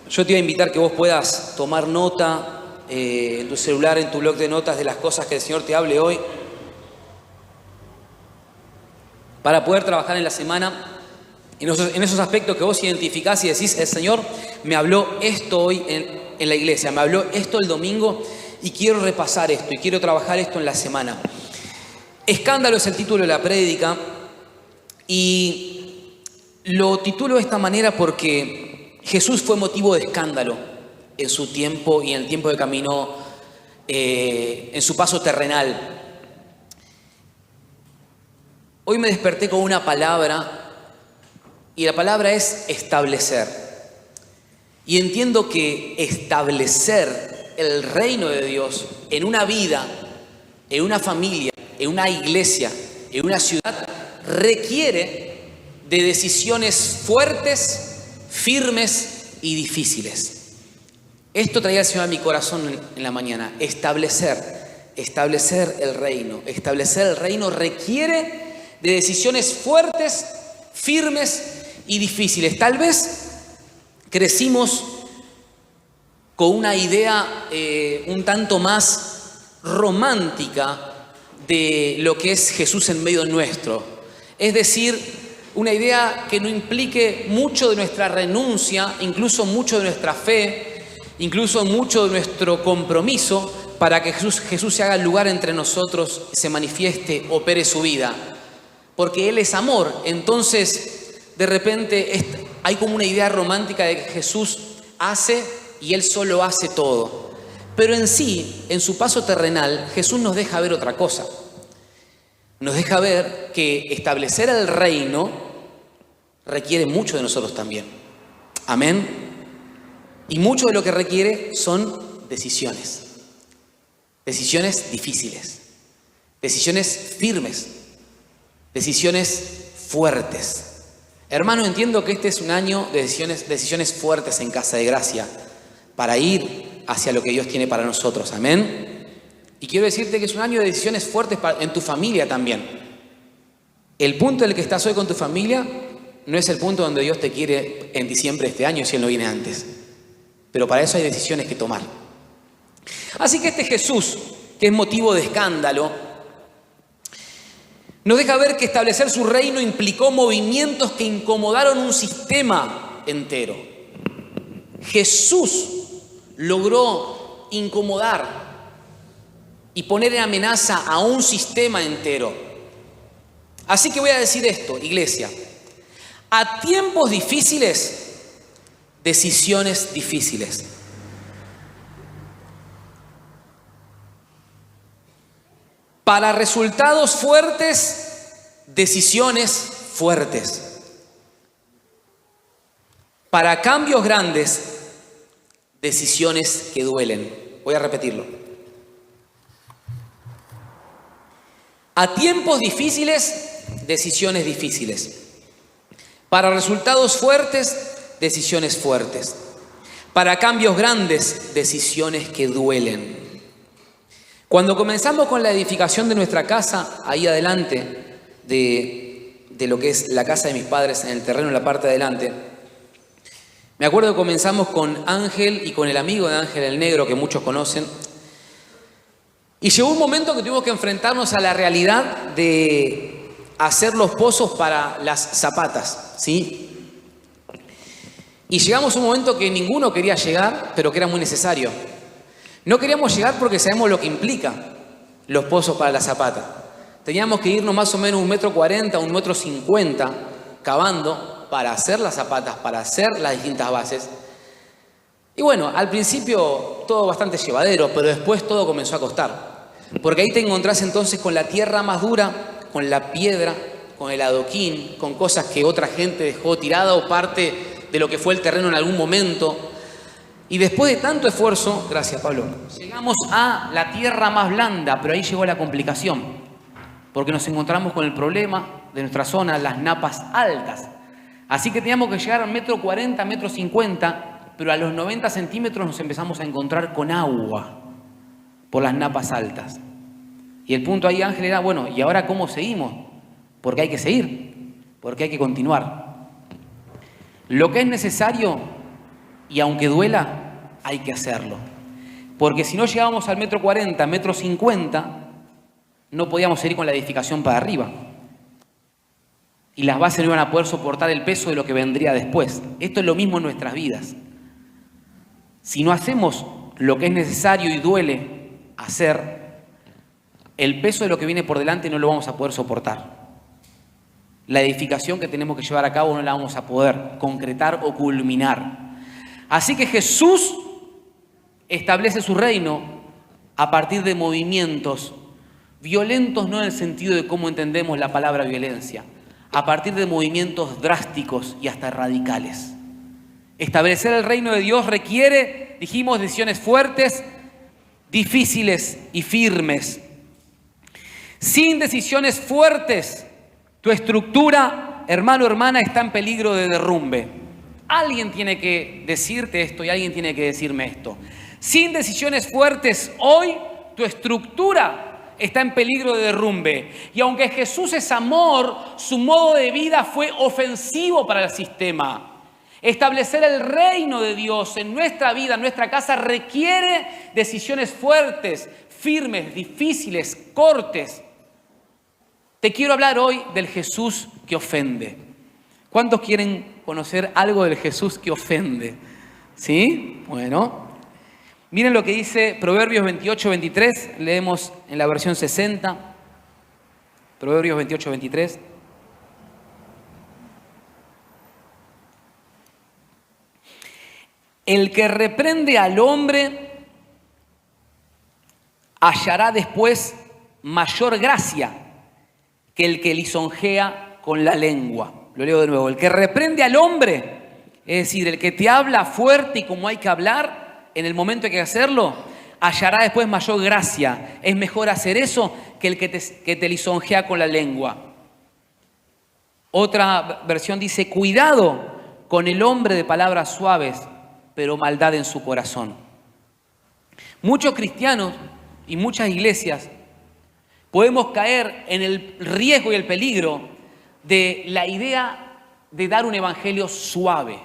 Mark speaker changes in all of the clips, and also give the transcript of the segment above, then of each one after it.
Speaker 1: Yo te iba a invitar que vos puedas tomar nota en tu celular, en tu blog de notas de las cosas que el Señor te hable hoy, para poder trabajar en la semana en esos aspectos que vos identificás y decís: el Señor me habló esto hoy en la iglesia, me habló esto el domingo y quiero repasar esto y quiero trabajar esto en la semana. Escándalo es el título de la prédica y lo titulo de esta manera porque Jesús fue motivo de escándalo en su tiempo y en el tiempo que caminó en su paso terrenal. Hoy me desperté con una palabra y la palabra es establecer. Y entiendo que establecer el reino de Dios en una vida, en una familia, en una iglesia, en una ciudad, requiere de decisiones fuertes, firmes y difíciles. Esto traía el Señor a mi corazón en la mañana. Establecer el reino. Establecer el reino requiere de decisiones fuertes, firmes y difíciles. Tal vez crecimos con una idea un tanto más romántica de lo que es Jesús en medio nuestro. Es decir, una idea que no implique mucho de nuestra renuncia, incluso mucho de nuestra fe, incluso mucho de nuestro compromiso para que Jesús se haga lugar entre nosotros, se manifieste, opere su vida. Porque Él es amor. Entonces, de repente hay como una idea romántica de que Jesús hace y Él solo hace todo. Pero en sí, en su paso terrenal, Jesús nos deja ver otra cosa. Nos deja ver que establecer el reino requiere mucho de nosotros también. Amén. Y mucho de lo que requiere son decisiones. Decisiones difíciles. Decisiones firmes. Decisiones fuertes. Hermano, entiendo que este es un año de decisiones fuertes en Casa de Gracia para ir hacia lo que Dios tiene para nosotros. Amén. Y quiero decirte que es un año de decisiones fuertes en tu familia también. El punto en el que estás hoy con tu familia no es el punto donde Dios te quiere en diciembre de este año, si Él no viene antes. Pero para eso hay decisiones que tomar. Así que este Jesús, que es motivo de escándalo, nos deja ver que establecer su reino implicó movimientos que incomodaron un sistema entero. Jesús logró incomodar y poner en amenaza a un sistema entero. Así que voy a decir esto, iglesia. A tiempos difíciles, decisiones difíciles. Para resultados fuertes, decisiones fuertes. Para cambios grandes, decisiones que duelen. Voy a repetirlo. A tiempos difíciles, decisiones difíciles. Para resultados fuertes, decisiones fuertes. Para cambios grandes, decisiones que duelen. Cuando comenzamos con la edificación de nuestra casa, ahí adelante, de lo que es la casa de mis padres, en el terreno, en la parte de adelante, me acuerdo que comenzamos con Ángel y con el amigo de Ángel, el negro, que muchos conocen. Y llegó un momento que tuvimos que enfrentarnos a la realidad de hacer los pozos para las zapatas, ¿sí? Y llegamos a un momento que ninguno quería llegar, pero que era muy necesario. No queríamos llegar porque sabemos lo que implica los pozos para la zapata. Teníamos que irnos más o menos 1,40 m, 1,50 m cavando para hacer las zapatas, para hacer las distintas bases. Y bueno, al principio todo bastante llevadero, pero después todo comenzó a costar. Porque ahí te encontrás entonces con la tierra más dura, con la piedra, con el adoquín, con cosas que otra gente dejó tirada o parte de lo que fue el terreno en algún momento. Y después de tanto esfuerzo, gracias Pablo, llegamos a la tierra más blanda, pero ahí llegó la complicación, porque nos encontramos con el problema de nuestra zona, las napas altas. Así que teníamos que llegar a 1,40 m, 1,50 m, pero a los 90 centímetros nos empezamos a encontrar con agua por las napas altas. Y el punto ahí, Ángel, era, bueno, ¿y ahora cómo seguimos? Porque hay que seguir, porque hay que continuar. Lo que es necesario Y aunque duela, hay que hacerlo. Porque si no llegábamos al 1,40 m, 1,50 m, no podíamos seguir con la edificación para arriba. Y las bases no iban a poder soportar el peso de lo que vendría después. Esto es lo mismo en nuestras vidas. Si no hacemos lo que es necesario y duele hacer, el peso de lo que viene por delante no lo vamos a poder soportar. La edificación que tenemos que llevar a cabo no la vamos a poder concretar o culminar. Así que Jesús establece su reino a partir de movimientos violentos, no en el sentido de cómo entendemos la palabra violencia, a partir de movimientos drásticos y hasta radicales. Establecer el reino de Dios requiere, dijimos, decisiones fuertes, difíciles y firmes. Sin decisiones fuertes, tu estructura, hermano o hermana, está en peligro de derrumbe. Alguien tiene que decirte esto y alguien tiene que decirme esto. Sin decisiones fuertes, hoy tu estructura está en peligro de derrumbe. Y aunque Jesús es amor, su modo de vida fue ofensivo para el sistema. Establecer el reino de Dios en nuestra vida, en nuestra casa, requiere decisiones fuertes, firmes, difíciles, cortes. Te quiero hablar hoy del Jesús que ofende. ¿Cuántos quieren conocer algo del Jesús que ofende? ¿Sí? Bueno, miren lo que dice Proverbios 28-23. Leemos en la versión 60. Proverbios 28-23. El que reprende al hombre hallará después mayor gracia que el que lisonjea con la lengua. Lo leo de nuevo. El que reprende al hombre, es decir, el que te habla fuerte y como hay que hablar, en el momento hay que hacerlo, hallará después mayor gracia. Es mejor hacer eso que el que te lisonjea con la lengua. Otra versión dice, cuidado con el hombre de palabras suaves, pero maldad en su corazón. Muchos cristianos y muchas iglesias podemos caer en el riesgo y el peligro de la idea de dar un evangelio suave.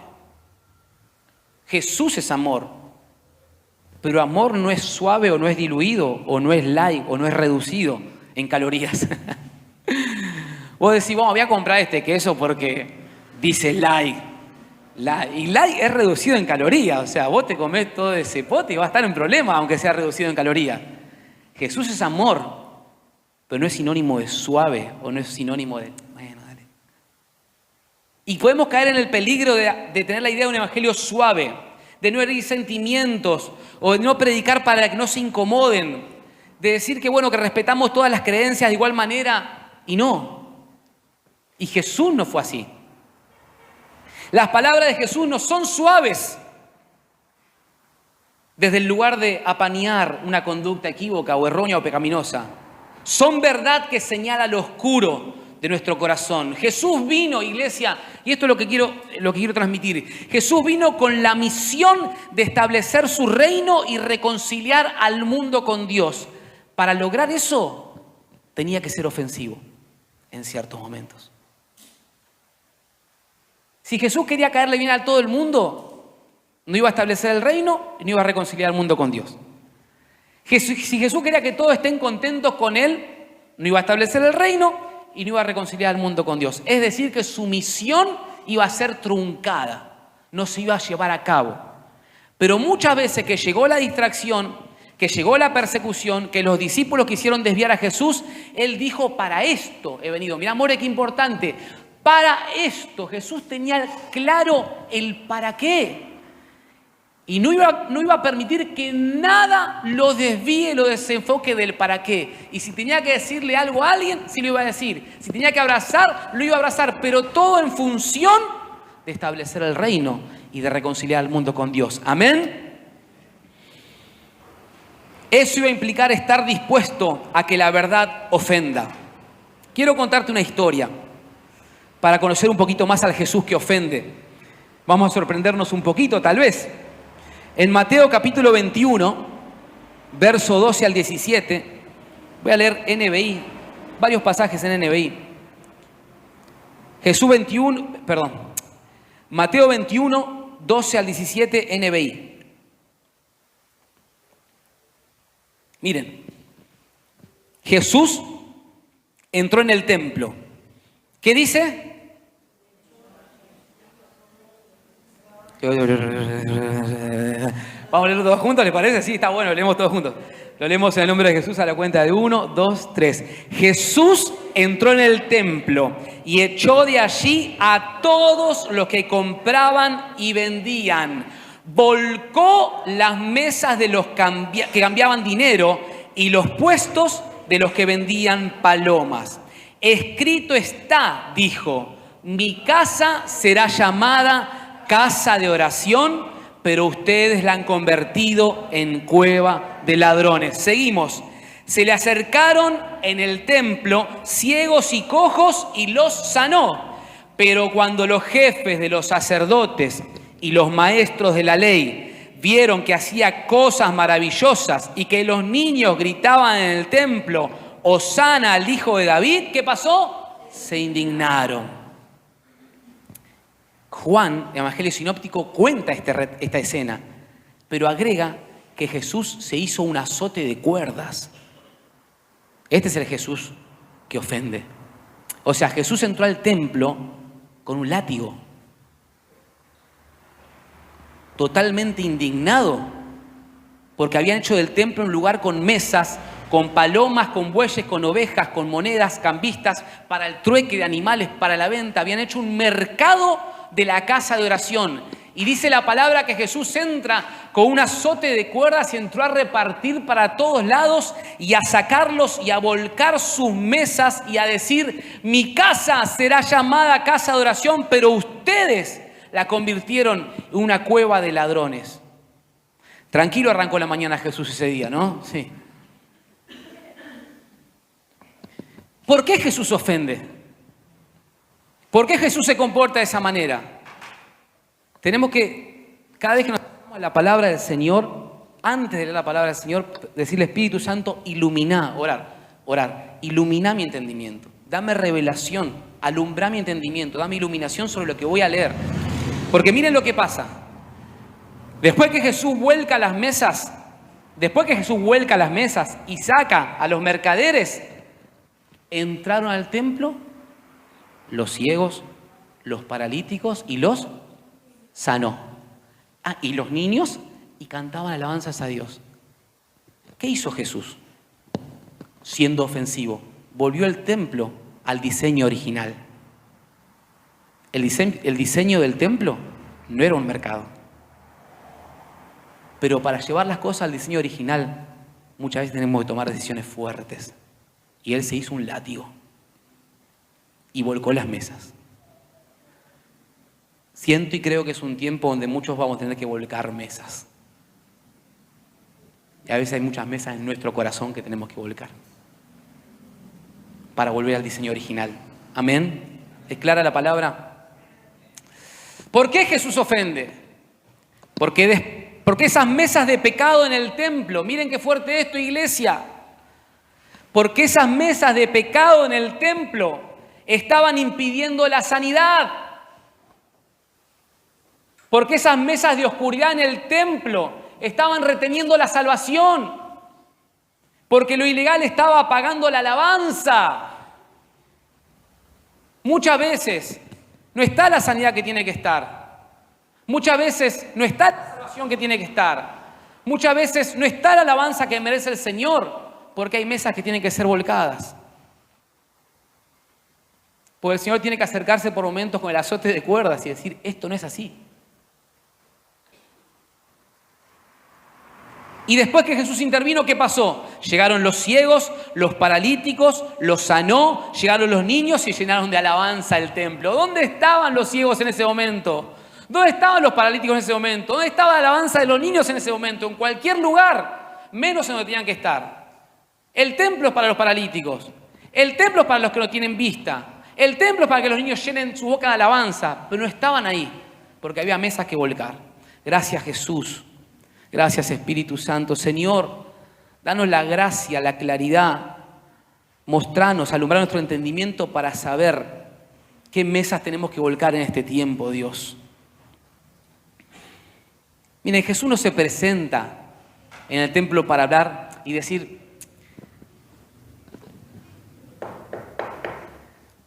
Speaker 1: Jesús es amor, pero amor no es suave o no es diluido o no es light o no es reducido en calorías. Vos decís, bueno, voy a comprar este queso porque dice light. Y light es reducido en calorías, o sea, vos te comés todo ese pote y va a estar en problema aunque sea reducido en calorías. Jesús es amor, pero no es sinónimo de suave o no es sinónimo de... Bueno, dale. Y podemos caer en el peligro de tener la idea de un evangelio suave, de no herir sentimientos o de no predicar para que no se incomoden, de decir que bueno, que respetamos todas las creencias de igual manera y no. Y Jesús no fue así. Las palabras de Jesús no son suaves. Desde el lugar de apañar una conducta equívoca o errónea o pecaminosa. Son verdad que señala lo oscuro de nuestro corazón. Jesús vino, iglesia, y esto es lo que quiero transmitir. Jesús vino con la misión de establecer su reino y reconciliar al mundo con Dios. Para lograr eso, tenía que ser ofensivo en ciertos momentos. Si Jesús quería caerle bien a todo el mundo, no iba a establecer el reino y no iba a reconciliar al mundo con Dios. Si Jesús quería que todos estén contentos con Él, no iba a establecer el reino y no iba a reconciliar al mundo con Dios. Es decir, que su misión iba a ser truncada, no se iba a llevar a cabo. Pero muchas veces que llegó la distracción, que llegó la persecución, que los discípulos quisieron desviar a Jesús, Él dijo, para esto he venido. Mirá, amor, qué importante. Para esto, Jesús tenía claro el para qué. Y no iba a permitir que nada lo desvíe, lo desenfoque del para qué. Y si tenía que decirle algo a alguien, sí lo iba a decir. Si tenía que abrazar, lo iba a abrazar. Pero todo en función de establecer el reino y de reconciliar al mundo con Dios. Amén. Eso iba a implicar estar dispuesto a que la verdad ofenda. Quiero contarte una historia para conocer un poquito más al Jesús que ofende. Vamos a sorprendernos un poquito, tal vez. En Mateo capítulo 21, verso 12 al 17, voy a leer NBI, varios pasajes en NBI. Mateo 21, 12 al 17 NBI. Miren, Jesús entró en el templo. ¿Qué dice? Vamos a leerlo todos juntos, ¿les parece? Sí, está bueno, lo leemos todos juntos. Lo leemos en el nombre de Jesús a la cuenta de 1, 2, 3. Jesús entró en el templo y echó de allí a todos los que compraban y vendían. Volcó las mesas de los que cambiaban dinero y los puestos de los que vendían palomas. Escrito está, dijo, mi casa será llamada casa de oración, pero ustedes la han convertido en cueva de ladrones. Seguimos. Se le acercaron en el templo ciegos y cojos y los sanó. Pero cuando los jefes de los sacerdotes y los maestros de la ley vieron que hacía cosas maravillosas y que los niños gritaban en el templo, Hosana al hijo de David, ¿qué pasó? Se indignaron. Juan, el Evangelio Sinóptico, cuenta esta escena, pero agrega que Jesús se hizo un azote de cuerdas. Este es el Jesús que ofende. O sea, Jesús entró al templo con un látigo, totalmente indignado, porque habían hecho del templo un lugar con mesas, con palomas, con bueyes, con ovejas, con monedas, cambistas, para el trueque de animales, para la venta. Habían hecho un mercado de la casa de oración. Y dice la palabra que Jesús entra con un azote de cuerdas y entró a repartir para todos lados y a sacarlos y a volcar sus mesas y a decir, mi casa será llamada casa de oración, pero ustedes la convirtieron en una cueva de ladrones. Tranquilo arrancó la mañana Jesús ese día, ¿no? Sí. ¿Por qué Jesús ofende? ¿Por qué Jesús se comporta de esa manera? Tenemos que, cada vez que nos acercamos a la palabra del Señor, antes de leer la palabra del Señor, decirle Espíritu Santo, iluminá, orar, iluminá mi entendimiento, dame revelación, alumbrá mi entendimiento, dame iluminación sobre lo que voy a leer. Porque miren lo que pasa. Después que Jesús vuelca las mesas y saca a los mercaderes, entraron al templo los ciegos, los paralíticos y los sanó. Y los niños y cantaban alabanzas a Dios. ¿Qué hizo Jesús? Siendo ofensivo, volvió el templo al diseño original. El diseño del templo no era un mercado. Pero para llevar las cosas al diseño original, muchas veces tenemos que tomar decisiones fuertes. Y él se hizo un látigo y volcó las mesas. Siento y creo que es un tiempo donde muchos vamos a tener que volcar mesas. Y a veces hay muchas mesas en nuestro corazón que tenemos que volcar para volver al diseño original. Amén. ¿Es clara la palabra? ¿Por qué Jesús ofende? Porque esas mesas de pecado en el templo, miren qué fuerte esto, iglesia. Porque esas mesas de pecado en el templo estaban impidiendo la sanidad. Porque esas mesas de oscuridad en el templo estaban reteniendo la salvación. Porque lo ilegal estaba apagando la alabanza. Muchas veces no está la sanidad que tiene que estar. Muchas veces no está la salvación que tiene que estar. Muchas veces no está la alabanza que merece el Señor. Porque hay mesas que tienen que ser volcadas. Porque el Señor tiene que acercarse por momentos con el azote de cuerdas y decir, esto no es así. Y después que Jesús intervino, ¿qué pasó? Llegaron los ciegos, los paralíticos, los sanó, llegaron los niños y llenaron de alabanza el templo. ¿Dónde estaban los ciegos en ese momento? ¿Dónde estaban los paralíticos en ese momento? ¿Dónde estaba la alabanza de los niños en ese momento? En cualquier lugar, menos en donde tenían que estar. El templo es para los paralíticos. El templo es para los que no tienen vista. El templo es para que los niños llenen su boca de alabanza. Pero no estaban ahí, porque había mesas que volcar. Gracias, Jesús. Gracias, Espíritu Santo. Señor, danos la gracia, la claridad. Mostranos, alumbrar nuestro entendimiento para saber qué mesas tenemos que volcar en este tiempo, Dios. Miren, Jesús no se presenta en el templo para hablar y decir,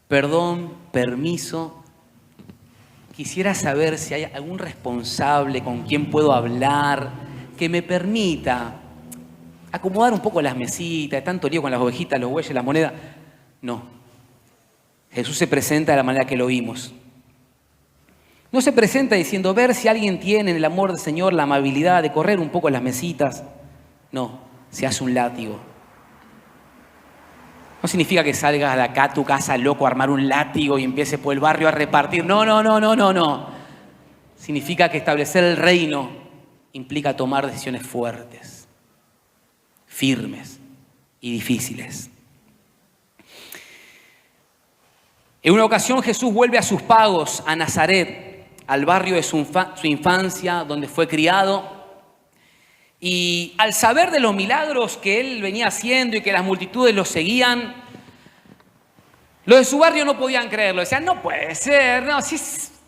Speaker 1: perdón, permiso, quisiera saber si hay algún responsable con quien puedo hablar que me permita acomodar un poco las mesitas, tanto lío con las ovejitas, los bueyes, la moneda. No. Jesús se presenta de la manera que lo vimos. No se presenta diciendo, ver si alguien tiene en el amor del Señor la amabilidad de correr un poco las mesitas. No, se hace un látigo. No significa que salgas de acá a tu casa loco a armar un látigo y empieces por el barrio a repartir. No. Significa que establecer el reino implica tomar decisiones fuertes, firmes y difíciles. En una ocasión Jesús vuelve a sus pagos, a Nazaret, al barrio de su infancia, donde fue criado. Y al saber de los milagros que él venía haciendo y que las multitudes lo seguían, los de su barrio no podían creerlo. Decían, no puede ser, no, si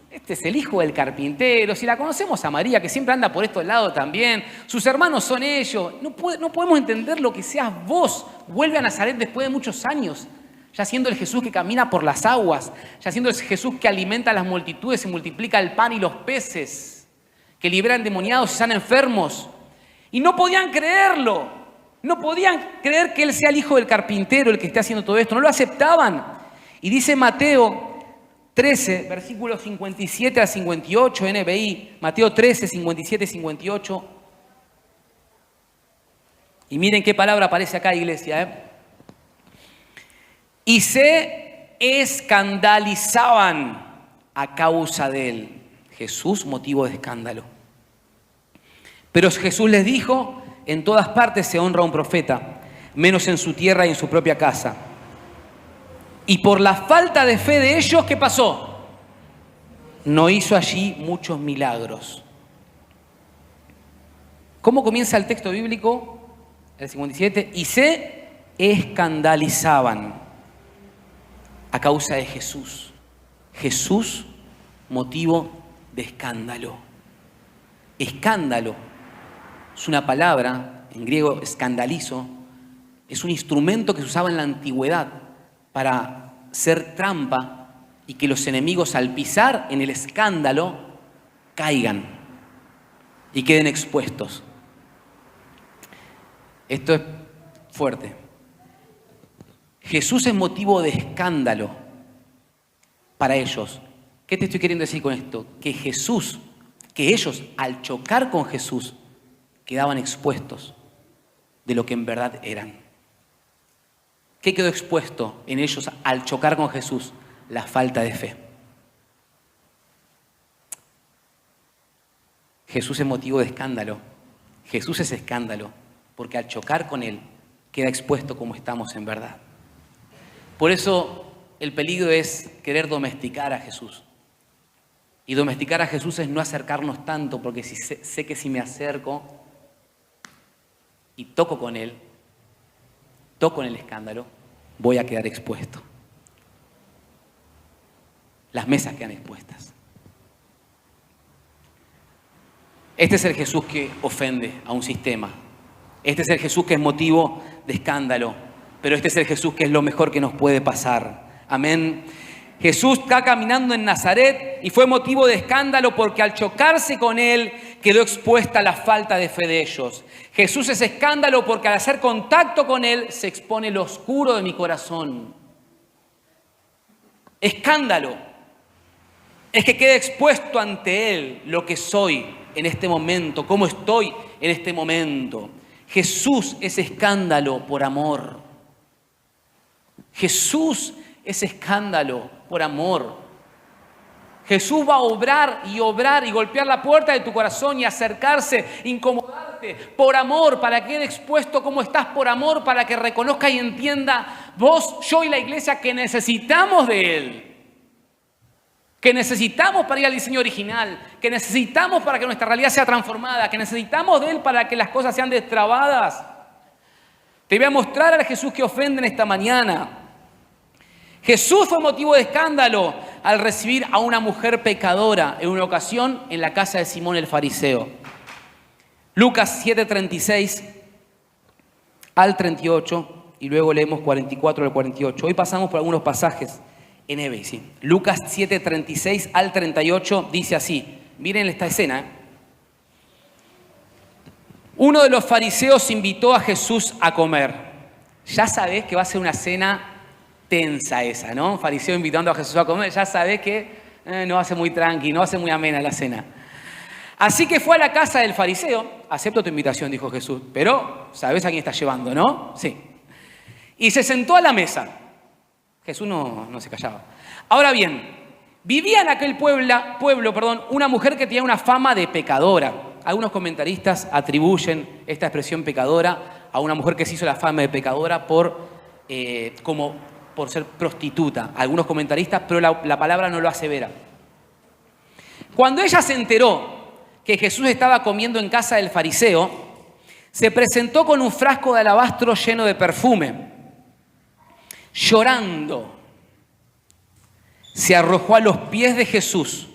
Speaker 1: este es el hijo del carpintero, si la conocemos a María, que siempre anda por estos lados también, sus hermanos son ellos, no podemos entender lo que seas vos. Vuelve a Nazaret después de muchos años, ya siendo el Jesús que camina por las aguas, ya siendo el Jesús que alimenta a las multitudes y multiplica el pan y los peces, que libera endemoniados y sana enfermos. Y no podían creerlo, no podían creer que él sea el hijo del carpintero, el que esté haciendo todo esto, no lo aceptaban. Y dice Mateo 13, versículos 57 al 58, NBI, Mateo 13, 57 y 58. Y miren qué palabra aparece acá, iglesia, Y se escandalizaban a causa de él. Jesús, motivo de escándalo. Pero Jesús les dijo, en todas partes se honra a un profeta, menos en su tierra y en su propia casa. Y por la falta de fe de ellos, ¿qué pasó? No hizo allí muchos milagros. ¿Cómo comienza el texto bíblico? El 57. Y se escandalizaban a causa de Jesús. Jesús, motivo de escándalo. Escándalo es una palabra, en griego escandalizo, es un instrumento que se usaba en la antigüedad para hacer trampa y que los enemigos al pisar en el escándalo caigan y queden expuestos. Esto es fuerte. Jesús es motivo de escándalo para ellos. ¿Qué te estoy queriendo decir con esto? Que ellos al chocar con Jesús quedaban expuestos de lo que en verdad eran. ¿Qué quedó expuesto en ellos al chocar con Jesús? La falta de fe. Jesús es motivo de escándalo. Jesús es escándalo, porque al chocar con Él queda expuesto como estamos en verdad. Por eso el peligro es querer domesticar a Jesús. Y domesticar a Jesús es no acercarnos tanto, porque sé que si me acerco y toco con Él, toco en el escándalo, voy a quedar expuesto. Las mesas quedan expuestas. Este es el Jesús que ofende a un sistema. Este es el Jesús que es motivo de escándalo. Pero este es el Jesús que es lo mejor que nos puede pasar. Amén. Jesús está caminando en Nazaret y fue motivo de escándalo porque al chocarse con Él quedó expuesta la falta de fe de ellos. Jesús es escándalo porque al hacer contacto con Él se expone lo oscuro de mi corazón. Escándalo es que quede expuesto ante Él lo que soy en este momento, cómo estoy en este momento. Jesús es escándalo por amor. Jesús es escándalo por amor. Jesús va a obrar y golpear la puerta de tu corazón y acercarse, incomodarte por amor, para que quede expuesto cómo estás por amor, para que reconozca y entienda vos, yo y la iglesia que necesitamos de Él. Que necesitamos para ir al diseño original, que necesitamos para que nuestra realidad sea transformada, que necesitamos de Él para que las cosas sean destrabadas. Te voy a mostrar al Jesús que ofende en esta mañana. Jesús fue motivo de escándalo al recibir a una mujer pecadora en una ocasión en la casa de Simón el fariseo. Lucas 7:36 al 38 y luego leemos 44 al 48. Hoy pasamos por algunos pasajes en Ebay, ¿sí? Lucas 7:36 al 38 dice así. Miren esta escena. Uno de los fariseos invitó a Jesús a comer. Ya sabés que va a ser una cena tensa esa, ¿no? Un fariseo invitando a Jesús a comer. Ya sabés que no va a ser muy tranqui, no va a ser muy amena la cena. Así que fue a la casa del fariseo. Acepto tu invitación, dijo Jesús. Pero sabés a quién estás llevando, ¿no? Sí. Y se sentó a la mesa. Jesús no se callaba. Ahora bien, vivía en aquel pueblo, una mujer que tenía una fama de pecadora. Algunos comentaristas atribuyen esta expresión pecadora a una mujer que se hizo la fama de pecadora por ser prostituta. Algunos comentaristas, pero la palabra no lo asevera. Cuando ella se enteró que Jesús estaba comiendo en casa del fariseo, se presentó con un frasco de alabastro lleno de perfume. Llorando, se arrojó a los pies de Jesús,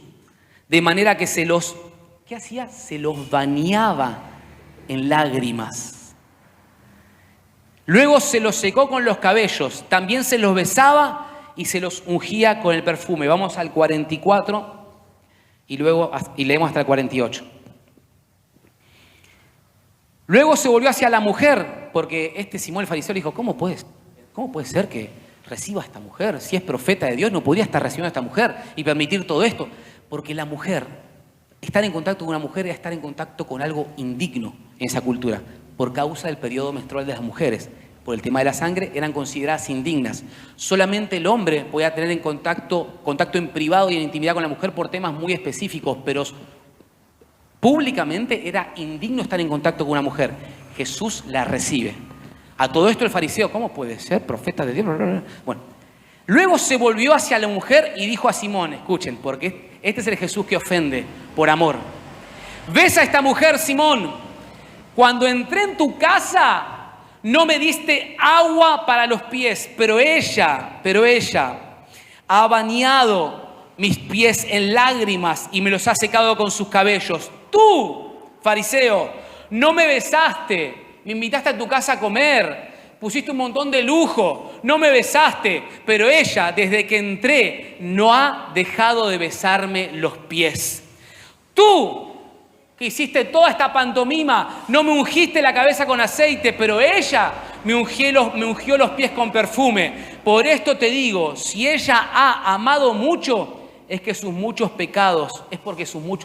Speaker 1: de manera que ¿qué hacía? Se los bañaba en lágrimas. Luego se los secó con los cabellos, también se los besaba y se los ungía con el perfume. Vamos al 44 y leemos hasta el 48. Luego se volvió hacia la mujer, porque Simón el fariseo le dijo, ¿cómo puede ser que reciba a esta mujer? Si es profeta de Dios, no podría estar recibiendo a esta mujer y permitir todo esto. Porque la mujer, estar en contacto con una mujer era estar en contacto con algo indigno en esa cultura, por causa del periodo menstrual de las mujeres. Por el tema de la sangre, eran consideradas indignas. Solamente el hombre podía tener contacto en privado y en intimidad con la mujer por temas muy específicos, pero públicamente era indigno estar en contacto con una mujer. Jesús la recibe. A todo esto el fariseo, ¿cómo puede ser profeta de Dios? Bueno, luego se volvió hacia la mujer y dijo a Simón, escuchen, porque este es el Jesús que ofende por amor. ¿Ves a esta mujer, Simón? Cuando entré en tu casa, no me diste agua para los pies, pero ella ha bañado mis pies en lágrimas y me los ha secado con sus cabellos. Tú, fariseo, no me besaste, me invitaste a tu casa a comer, pusiste un montón de lujo, no me besaste, pero ella, desde que entré, no ha dejado de besarme los pies. Tú, que hiciste toda esta pantomima, no me ungiste la cabeza con aceite, pero ella me ungió los pies con perfume. Por esto te digo, si ella ha amado mucho, es porque sus muchos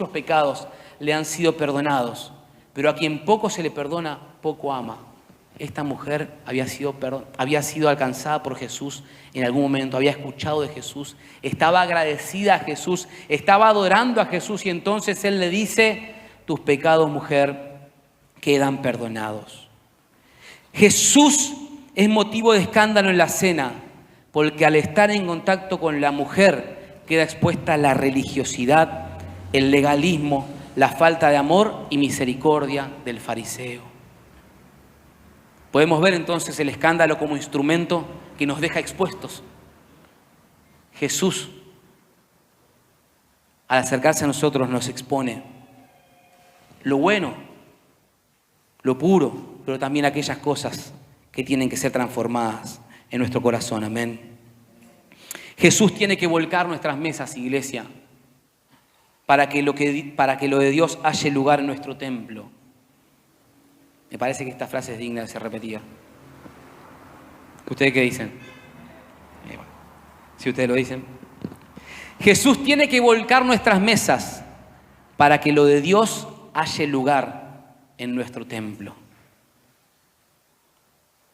Speaker 1: pecados le han sido perdonados. Pero a quien poco se le perdona, poco ama. Esta mujer había sido alcanzada por Jesús en algún momento, había escuchado de Jesús, estaba agradecida a Jesús, estaba adorando a Jesús y entonces Él le dice, tus pecados, mujer, quedan perdonados. Jesús es motivo de escándalo en la cena, porque al estar en contacto con la mujer queda expuesta la religiosidad, el legalismo, la falta de amor y misericordia del fariseo. Podemos ver entonces el escándalo como instrumento que nos deja expuestos. Jesús, al acercarse a nosotros, nos expone lo bueno, lo puro, pero también aquellas cosas que tienen que ser transformadas en nuestro corazón. Amén. Jesús tiene que volcar nuestras mesas, iglesia, para que lo de Dios haya lugar en nuestro templo. Me parece que esta frase es digna de ser repetida. ¿Ustedes qué dicen? Bueno, si ustedes lo dicen. Jesús tiene que volcar nuestras mesas para que lo de Dios haya lugar en nuestro templo.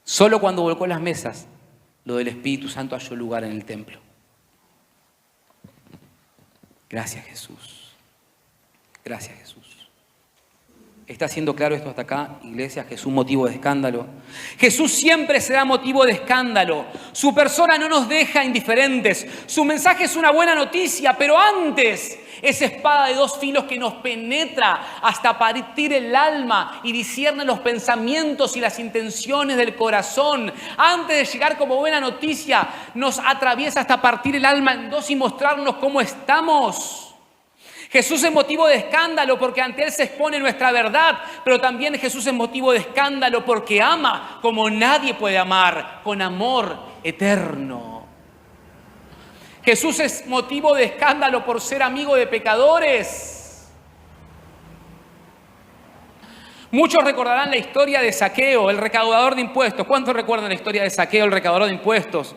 Speaker 1: Solo cuando volcó las mesas, lo del Espíritu Santo halló lugar en el templo. Gracias, Jesús. Gracias, Jesús. ¿Está siendo claro esto hasta acá, iglesia? Jesús motivo de escándalo. Jesús siempre será motivo de escándalo. Su persona no nos deja indiferentes. Su mensaje es una buena noticia, pero antes es espada de dos filos que nos penetra hasta partir el alma y discierne los pensamientos y las intenciones del corazón. Antes de llegar como buena noticia, nos atraviesa hasta partir el alma en dos y mostrarnos cómo estamos.
Speaker 2: Jesús es motivo de escándalo porque ante Él se expone nuestra verdad, pero también Jesús es motivo de escándalo porque ama como nadie puede amar, con amor eterno. Jesús es motivo de escándalo por ser amigo de pecadores. Muchos recordarán la historia de Zaqueo, el recaudador de impuestos. ¿Cuántos recuerdan la historia de Zaqueo, el recaudador de impuestos?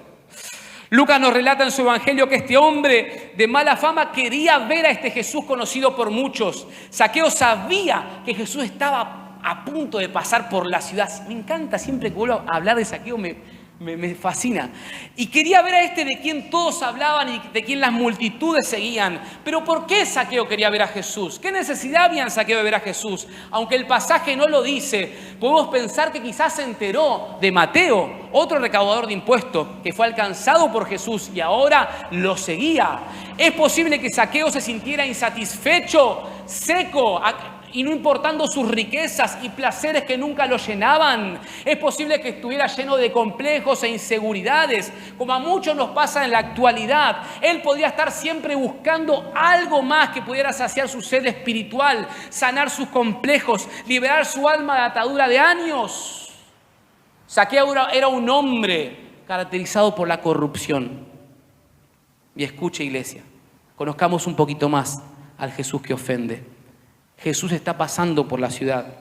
Speaker 2: Lucas nos relata en su evangelio que este hombre de mala fama quería ver a este Jesús conocido por muchos. Zaqueo sabía que Jesús estaba a punto de pasar por la ciudad. Me encanta, siempre que vuelvo a hablar de Zaqueo me fascina. Y quería ver a este de quien todos hablaban y de quien las multitudes seguían. Pero ¿por qué Zaqueo quería ver a Jesús? ¿Qué necesidad había en Zaqueo de ver a Jesús? Aunque el pasaje no lo dice, podemos pensar que quizás se enteró de Mateo, otro recaudador de impuestos, que fue alcanzado por Jesús y ahora lo seguía. Es posible que Zaqueo se sintiera insatisfecho, seco, y no importando sus riquezas y placeres que nunca lo llenaban. Es posible que estuviera lleno de complejos e inseguridades, como a muchos nos pasa en la actualidad. Él podía estar siempre buscando algo más que pudiera saciar su sed espiritual, sanar sus complejos, liberar su alma de atadura de años. Zaqueo era un hombre caracterizado por la corrupción. Y escuche, iglesia, conozcamos un poquito más al Jesús que ofende. Jesús está pasando por la ciudad.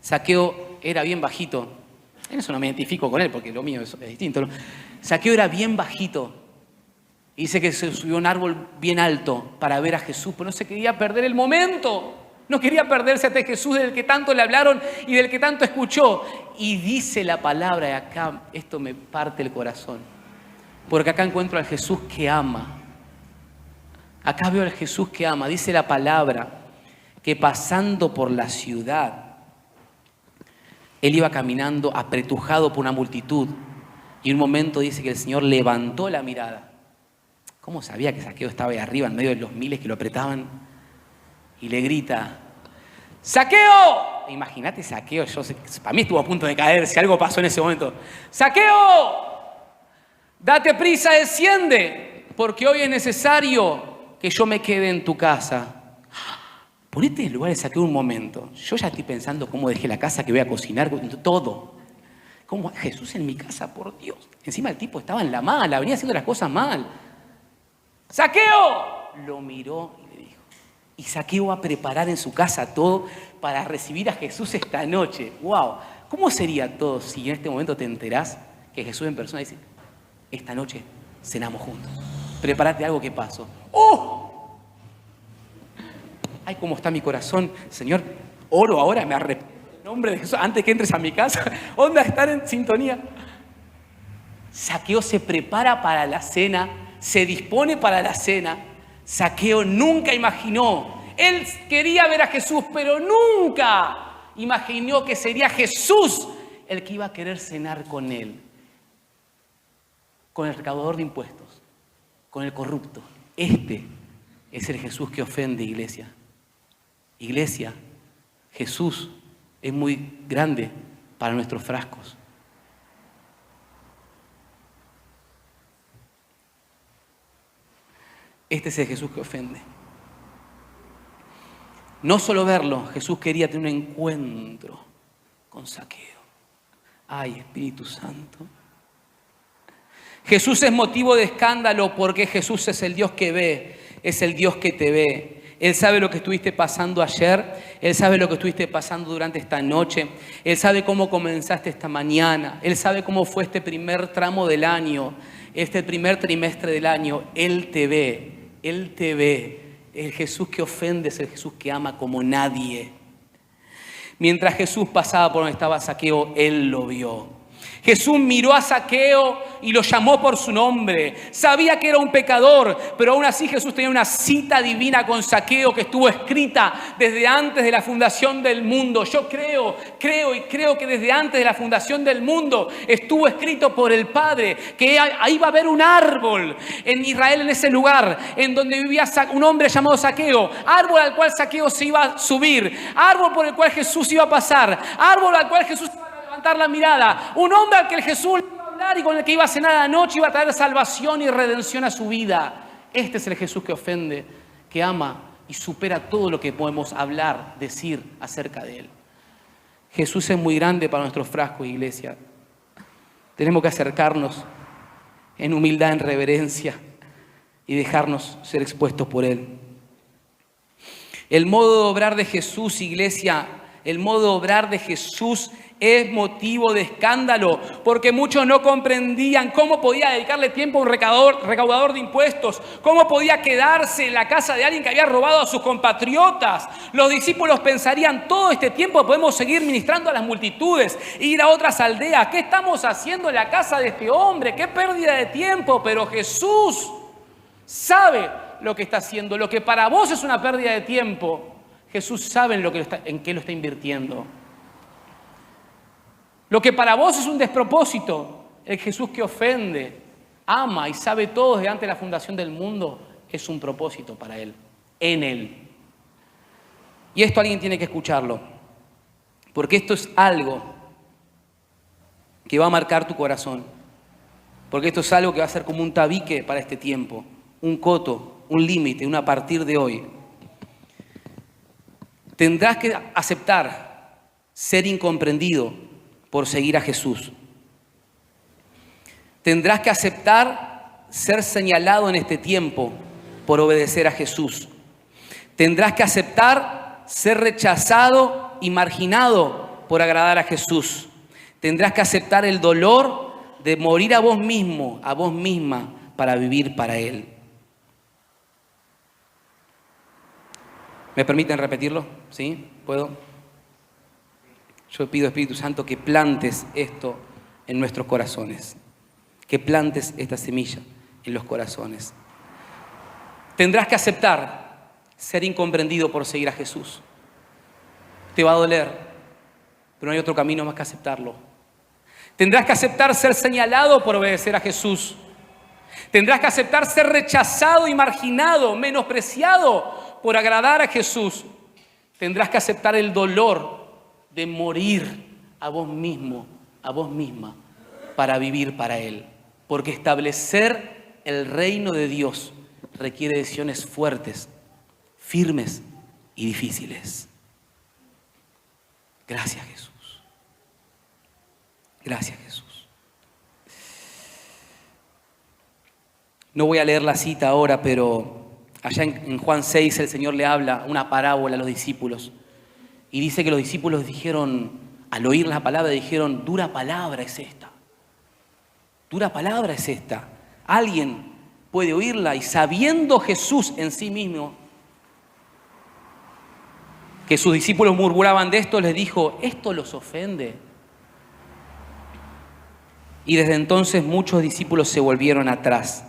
Speaker 2: Zaqueo era bien bajito. En eso no me identifico con él porque lo mío es distinto, ¿no? Zaqueo era bien bajito. Y dice que se subió a un árbol bien alto para ver a Jesús, pero no se quería perder el momento. No quería perderse ante Jesús del que tanto le hablaron y del que tanto escuchó. Y dice la palabra, y acá esto me parte el corazón, porque acá encuentro al Jesús que ama. Acá veo al Jesús que ama. Dice la palabra que pasando por la ciudad, él iba caminando apretujado por una multitud y en un momento dice que el Señor levantó la mirada. ¿Cómo sabía que Zaqueo estaba ahí arriba en medio de los miles que lo apretaban? Y le grita, ¡Zaqueo! Imagínate Zaqueo, para mí estuvo a punto de caer si algo pasó en ese momento. ¡Zaqueo! Date prisa, desciende, porque hoy es necesario que yo me quede en tu casa. Ponete en el lugar de Zaqueo un momento. Yo ya estoy pensando cómo dejé la casa, que voy a cocinar, todo. ¿Cómo? Jesús en mi casa, por Dios. Encima el tipo estaba en la mala, venía haciendo las cosas mal. ¡Zaqueo! Lo miró y le dijo. Y Zaqueo va a preparar en su casa todo para recibir a Jesús esta noche. ¡Wow! ¿Cómo sería todo si en este momento te enterás que Jesús en persona dice, esta noche cenamos juntos? Prepárate algo que pasó. ¡Oh! Ay, cómo está mi corazón. Señor, oro ahora, me arrepiento en nombre de Jesús antes que entres a mi casa. Onda, estar en sintonía. Zaqueo se prepara para la cena, se dispone para la cena. Zaqueo nunca imaginó. Él quería ver a Jesús, pero nunca imaginó que sería Jesús el que iba a querer cenar con él. Con el recaudador de impuestos, con el corrupto. Este es el Jesús que ofende, iglesia. Iglesia, Jesús es muy grande para nuestros frascos. Este es el Jesús que ofende. No solo verlo, Jesús quería tener un encuentro con Zaqueo. Ay, Espíritu Santo. Jesús es motivo de escándalo porque Jesús es el Dios que ve, es el Dios que te ve. Él sabe lo que estuviste pasando ayer, Él sabe lo que estuviste pasando durante esta noche, Él sabe cómo comenzaste esta mañana, Él sabe cómo fue este primer tramo del año, este primer trimestre del año. Él te ve, Él te ve. El Jesús que ofende es el Jesús que ama como nadie. Mientras Jesús pasaba por donde estaba Zaqueo, Él lo vio. Jesús miró a Zaqueo y lo llamó por su nombre. Sabía que era un pecador, pero aún así Jesús tenía una cita divina con Zaqueo que estuvo escrita desde antes de la fundación del mundo. Yo creo que desde antes de la fundación del mundo estuvo escrito por el Padre que ahí va a haber un árbol en Israel, en ese lugar en donde vivía un hombre llamado Zaqueo. Árbol al cual Zaqueo se iba a subir. Árbol por el cual Jesús iba a pasar. Árbol al cual Jesús levantar la mirada, un hombre al que el Jesús le iba a hablar y con el que iba a cenar a la noche, iba a traer salvación y redención a su vida. Este es el Jesús que ofende, que ama y supera todo lo que podemos hablar, decir acerca de Él. Jesús es muy grande para nuestros frascos, iglesia. Tenemos que acercarnos en humildad, en reverencia y dejarnos ser expuestos por Él. El modo de obrar de Jesús, iglesia, el modo de obrar de Jesús es motivo de escándalo, porque muchos no comprendían cómo podía dedicarle tiempo a un recaudador de impuestos, cómo podía quedarse en la casa de alguien que había robado a sus compatriotas. Los discípulos pensarían, todo este tiempo podemos seguir ministrando a las multitudes, ir a otras aldeas. ¿Qué estamos haciendo en la casa de este hombre? ¡Qué pérdida de tiempo! Pero Jesús sabe lo que está haciendo. Lo que para vos es una pérdida de tiempo, Jesús sabe en qué lo está invirtiendo. Lo que para vos es un despropósito, el Jesús que ofende, ama y sabe todo desde antes de la fundación del mundo, es un propósito para Él, en Él. Y esto alguien tiene que escucharlo, porque esto es algo que va a marcar tu corazón, porque esto es algo que va a ser como un tabique para este tiempo, un coto, un límite, un a partir de hoy. Tendrás que aceptar ser incomprendido por seguir a Jesús. Tendrás que aceptar ser señalado en este tiempo por obedecer a Jesús. Tendrás que aceptar ser rechazado y marginado por agradar a Jesús. Tendrás que aceptar el dolor de morir a vos mismo, a vos misma, para vivir para Él. ¿Me permiten repetirlo? ¿Sí? ¿Puedo? Yo pido, Espíritu Santo, que plantes esto en nuestros corazones. Que plantes esta semilla en los corazones. Tendrás que aceptar ser incomprendido por seguir a Jesús. Te va a doler, pero no hay otro camino más que aceptarlo. Tendrás que aceptar ser señalado por obedecer a Jesús. Tendrás que aceptar ser rechazado y marginado, menospreciado por agradar a Jesús. Tendrás que aceptar el dolor de morir a vos mismo, a vos misma, para vivir para Él. Porque establecer el reino de Dios requiere decisiones fuertes, firmes y difíciles. Gracias, Jesús. Gracias, Jesús. No voy a leer la cita ahora, pero allá en Juan 6 el Señor le habla una parábola a los discípulos. Y dice que los discípulos dijeron, al oír la palabra, dijeron, dura palabra es esta. Dura palabra es esta. Alguien puede oírla y sabiendo Jesús en sí mismo que sus discípulos murmuraban de esto, les dijo, ¿esto los ofende? Y desde entonces muchos discípulos se volvieron atrás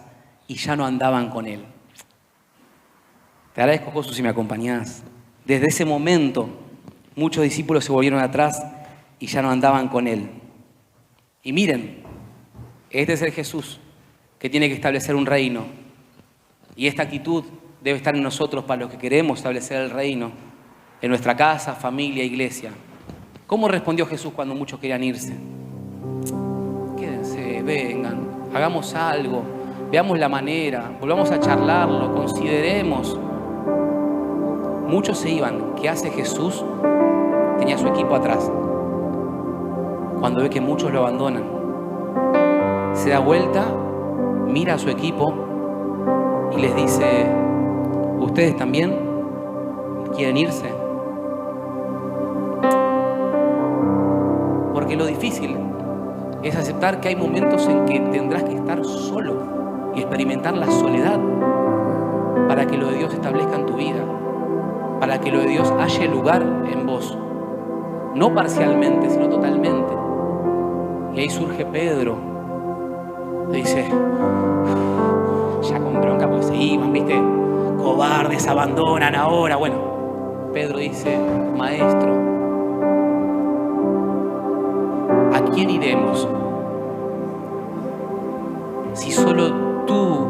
Speaker 2: y ya no andaban con Él. Te agradezco, Josu, si me acompañás. Desde ese momento, muchos discípulos se volvieron atrás y ya no andaban con Él. Y miren, este es el Jesús que tiene que establecer un reino. Y esta actitud debe estar en nosotros para los que queremos establecer el reino, en nuestra casa, familia, iglesia. ¿Cómo respondió Jesús cuando muchos querían irse? Quédense, vengan, hagamos algo, veamos la manera, volvamos a charlarlo, consideremos. Muchos se iban. ¿Qué hace Jesús? Tenía su equipo atrás. Cuando ve que muchos lo abandonan, se da vuelta, mira a su equipo y les dice, ¿ustedes también quieren irse? Porque lo difícil es aceptar que hay momentos en que tendrás que estar solo y experimentar la soledad para que lo de Dios se establezca en tu vida, para que lo de Dios halle lugar en vos. No parcialmente, sino totalmente. Y ahí surge Pedro. Le dice, ya con bronca porque se iban, ¿viste? Cobardes, abandonan ahora. Bueno, Pedro dice, Maestro, ¿a quién iremos? Si solo tú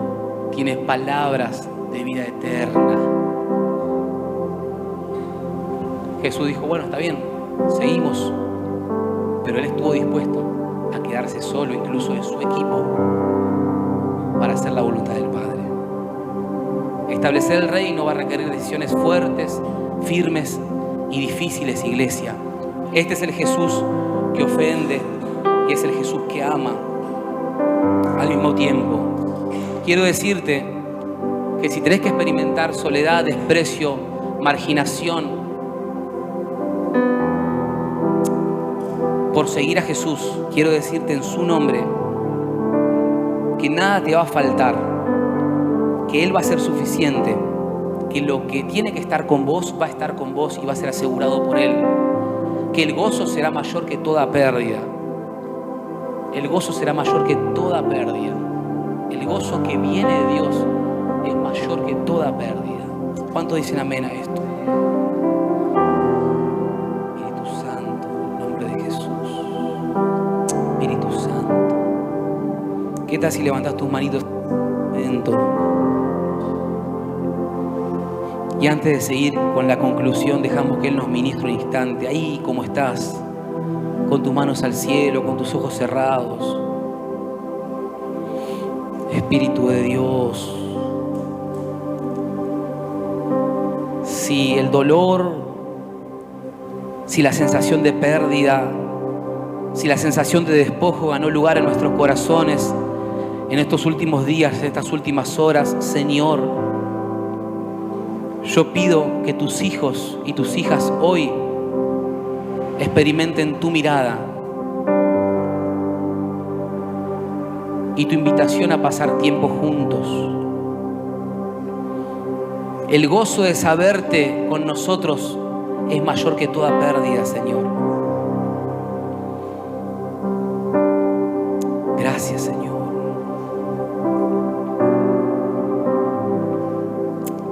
Speaker 2: tienes palabras de vida eterna. Jesús dijo, bueno, está bien, seguimos. Pero Él estuvo dispuesto a quedarse solo, incluso de su equipo, para hacer la voluntad del Padre. Establecer el reino va a requerir decisiones fuertes, firmes y difíciles, iglesia. Este es el Jesús que ofende y es el Jesús que ama al mismo tiempo. Quiero decirte que si tenés que experimentar soledad, desprecio, marginación por seguir a Jesús, quiero decirte en su nombre que nada te va a faltar, que Él va a ser suficiente, que lo que tiene que estar con vos va a estar con vos y va a ser asegurado por Él, que el gozo será mayor que toda pérdida. El gozo será mayor que toda pérdida. El gozo que viene de Dios es mayor que toda pérdida. ¿Cuántos dicen amén a esto? Espíritu Santo, en el nombre de Jesús. Espíritu Santo. ¿Qué tal si levantas tus manitos? Y antes de seguir con la conclusión, dejamos que Él nos ministre un instante. Ahí como estás, con tus manos al cielo, con tus ojos cerrados. Espíritu de Dios, si el dolor, si la sensación de pérdida, si la sensación de despojo ganó lugar en nuestros corazones en estos últimos días, en estas últimas horas, Señor, yo pido que tus hijos y tus hijas hoy experimenten tu mirada y tu invitación a pasar tiempo juntos. El gozo de saberte con nosotros es mayor que toda pérdida, Señor. Gracias, Señor.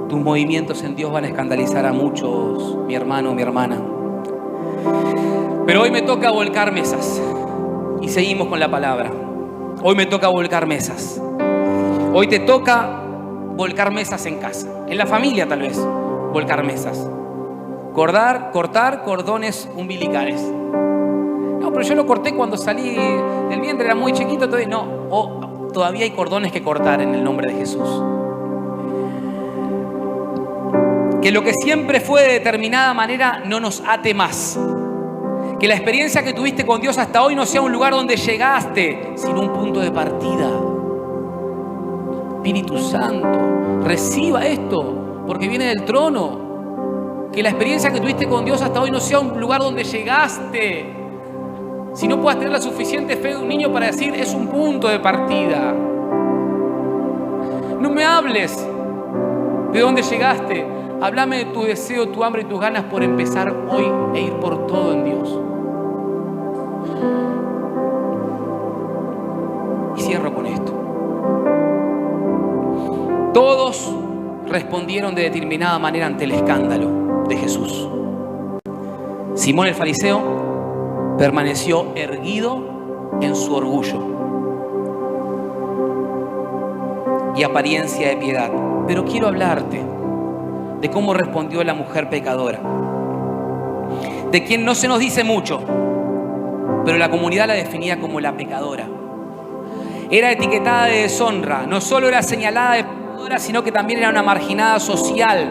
Speaker 2: Tus movimientos en Dios van a escandalizar a muchos, mi hermano, mi hermana. Pero hoy me toca volcar mesas. Y seguimos con la palabra. Hoy me toca volcar mesas. Hoy te toca volcar mesas en casa. En la familia tal vez, volcar mesas. Cortar cordones umbilicales. No, pero yo lo corté cuando salí del vientre, era muy chiquito, entonces no. Todavía hay cordones que cortar en el nombre de Jesús. Que lo que siempre fue de determinada manera no nos ate más. Que la experiencia que tuviste con Dios hasta hoy no sea un lugar donde llegaste, sino un punto de partida. Espíritu Santo, reciba esto, porque viene del trono. Que la experiencia que tuviste con Dios hasta hoy no sea un lugar donde llegaste, sino puedas tener la suficiente fe de un niño para decir, es un punto de partida. No me hables de dónde llegaste. Háblame de tu deseo, tu hambre y tus ganas por empezar hoy e ir por todo en Dios. Y cierro con esto. Todos respondieron de determinada manera ante el escándalo de Jesús. Simón el fariseo permaneció erguido en su orgullo y apariencia de piedad. Pero quiero hablarte de cómo respondió la mujer pecadora, de quien no se nos dice mucho, pero la comunidad la definía como la pecadora. Era etiquetada de deshonra, no solo era señalada de pecadora, sino que también era una marginada social.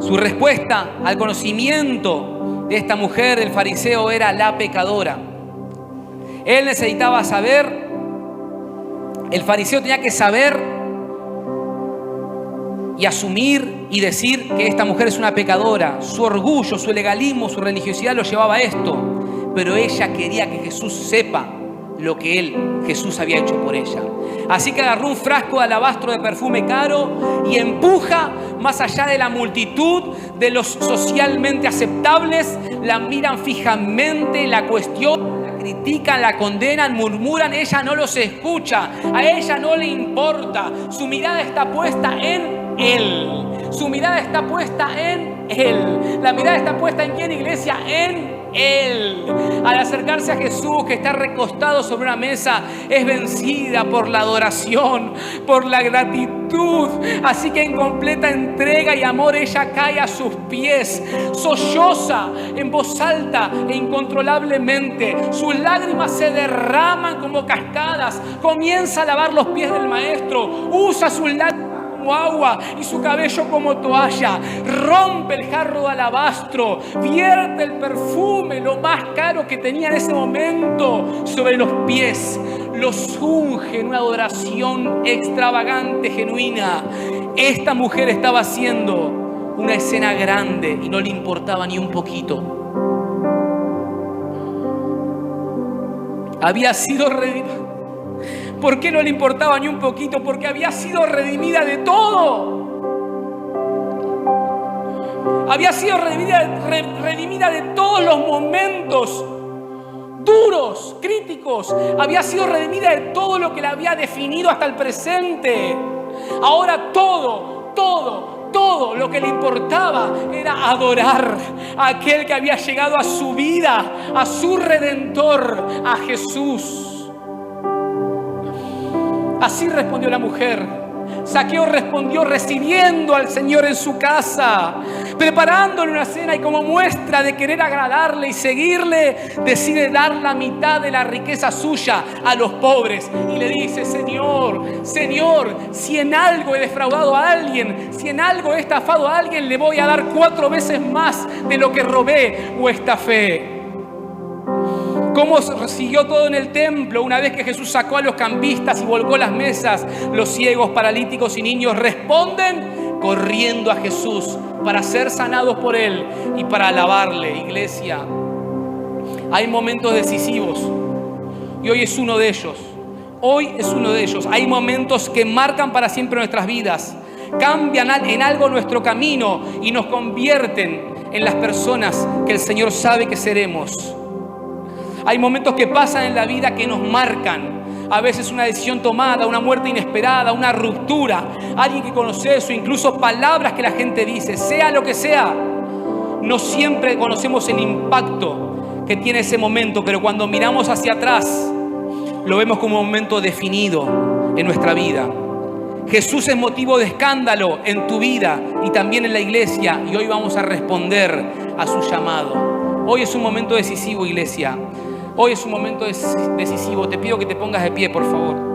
Speaker 2: Su respuesta al conocimiento de esta mujer, del fariseo, era la pecadora. Él necesitaba saber, el fariseo tenía que saber y asumir y decir que esta mujer es una pecadora. Su orgullo, su legalismo, su religiosidad lo llevaba a esto. Pero ella quería que Jesús sepa lo que Jesús había hecho por ella. Así que agarró un frasco de alabastro de perfume caro y empuja más allá de la multitud de los socialmente aceptables. La miran fijamente, la cuestionan, la critican, la condenan, murmuran. Ella no los escucha, a ella no le importa. Su mirada está puesta en Él. Su mirada está puesta en Él. La mirada está puesta en ¿quién, iglesia? En Él. Al acercarse a Jesús, que está recostado sobre una mesa, es vencida por la adoración, por la gratitud. Así que en completa entrega y amor ella cae a sus pies, solloza en voz alta e incontrolablemente. Sus lágrimas se derraman como cascadas. Comienza a lavar los pies del maestro. Usa sus lágrimas como agua y su cabello como toalla. Rompe el jarro de alabastro, vierte el perfume, lo más caro que tenía en ese momento, sobre los pies. Los unge en una adoración extravagante, genuina. Esta mujer estaba haciendo una escena grande y no le importaba ni un poquito. Había sido redimida. ¿Por qué no le importaba ni un poquito? Porque había sido redimida de todo. Había sido redimida de todos los momentos duros, críticos. Había sido redimida de todo lo que la había definido hasta el presente. Ahora todo lo que le importaba era adorar a aquel que había llegado a su vida, a su Redentor, a Jesús. Así respondió la mujer. Zaqueo respondió recibiendo al Señor en su casa, preparándole una cena, y como muestra de querer agradarle y seguirle, decide dar la mitad de la riqueza suya a los pobres. Y le dice: Señor, si en algo he defraudado a alguien, si en algo he estafado a alguien, le voy a dar 4 veces más de lo que robé o estafé. ¿Cómo siguió todo en el templo? Una vez que Jesús sacó a los cambistas y volcó las mesas, los ciegos, paralíticos y niños responden corriendo a Jesús para ser sanados por Él y para alabarle. Iglesia, hay momentos decisivos y hoy es uno de ellos. Hoy es uno de ellos. Hay momentos que marcan para siempre nuestras vidas, cambian en algo nuestro camino y nos convierten en las personas que el Señor sabe que seremos. Hay momentos que pasan en la vida que nos marcan. A veces una decisión tomada, una muerte inesperada, una ruptura, alguien que conoces o incluso palabras que la gente dice. Sea lo que sea, no siempre conocemos el impacto que tiene ese momento, pero cuando miramos hacia atrás, lo vemos como un momento definido en nuestra vida. Jesús es motivo de escándalo en tu vida y también en la iglesia, y hoy vamos a responder a su llamado. Hoy es un momento decisivo, iglesia. Hoy es un momento decisivo. Te pido que te pongas de pie, por favor.